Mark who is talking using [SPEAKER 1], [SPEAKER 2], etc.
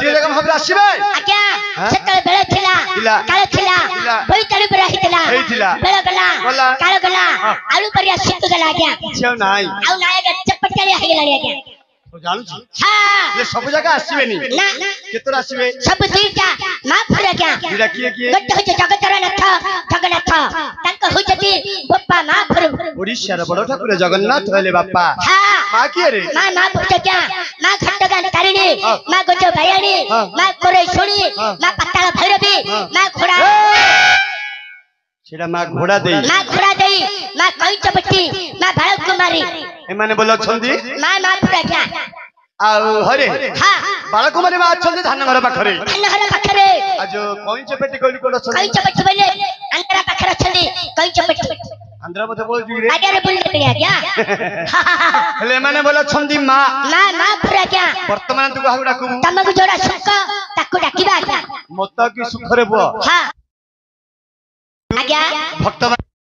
[SPEAKER 1] एतिके जगह भाबरे आसीबे
[SPEAKER 2] आज्ञा सेतले बेले थिला काले थिला बोईताली पर आहिथिला बेले गला काले गला आलू परिया सिक्कु गला आज्ञा
[SPEAKER 1] छेउ नाई
[SPEAKER 2] आउ नायक चपटकाली आहि गलानी आज्ञा
[SPEAKER 1] तो जानू छी
[SPEAKER 2] हां
[SPEAKER 1] ये सब जगह आसीबे नी
[SPEAKER 2] ना
[SPEAKER 1] केतरा आसीबे
[SPEAKER 2] सब दीटा माफर आज्ञा
[SPEAKER 1] दीटा किए
[SPEAKER 2] गट्ट होचे जगतरनाथ जगन्नाथ तांक होचती बप्पा माफर
[SPEAKER 1] ओडिशा रे बड़ ठाकुर जगन्नाथ हले बाप्पा
[SPEAKER 2] हां
[SPEAKER 1] मां किए रे
[SPEAKER 2] मां पुटक्या मां घट्टगान तारिणी मां गोज बायाणी मां कोरे सोणी मां पताल भैरवी मां घोड़ा
[SPEAKER 1] सेडा मां घोड़ा देई
[SPEAKER 2] मां कैचपट्टी मां बालक कुमारी
[SPEAKER 1] ए माने बोल छंदी
[SPEAKER 2] मां पुटक्या
[SPEAKER 1] आ हरे
[SPEAKER 2] हां
[SPEAKER 1] बालक कुमारी मां छंदी धान घर पाखरे आज कैचपट्टी कोली कोड छंदी
[SPEAKER 2] कैचपट्टी बोले अंतरा पाखरे छंदी कैचपट्टी
[SPEAKER 1] आंध्र मते बोल जी रे
[SPEAKER 2] आगे रे बोल दे क्या
[SPEAKER 1] हले माने बोल छंदी मां
[SPEAKER 2] पुटक्या
[SPEAKER 1] वर्तमान तू काहू डाकू
[SPEAKER 2] तमकु जोड़ा सुख ताकु डाकिबा आज्ञा
[SPEAKER 1] मत की सुखरे बुआ
[SPEAKER 2] हां आज्ञा
[SPEAKER 1] भक्त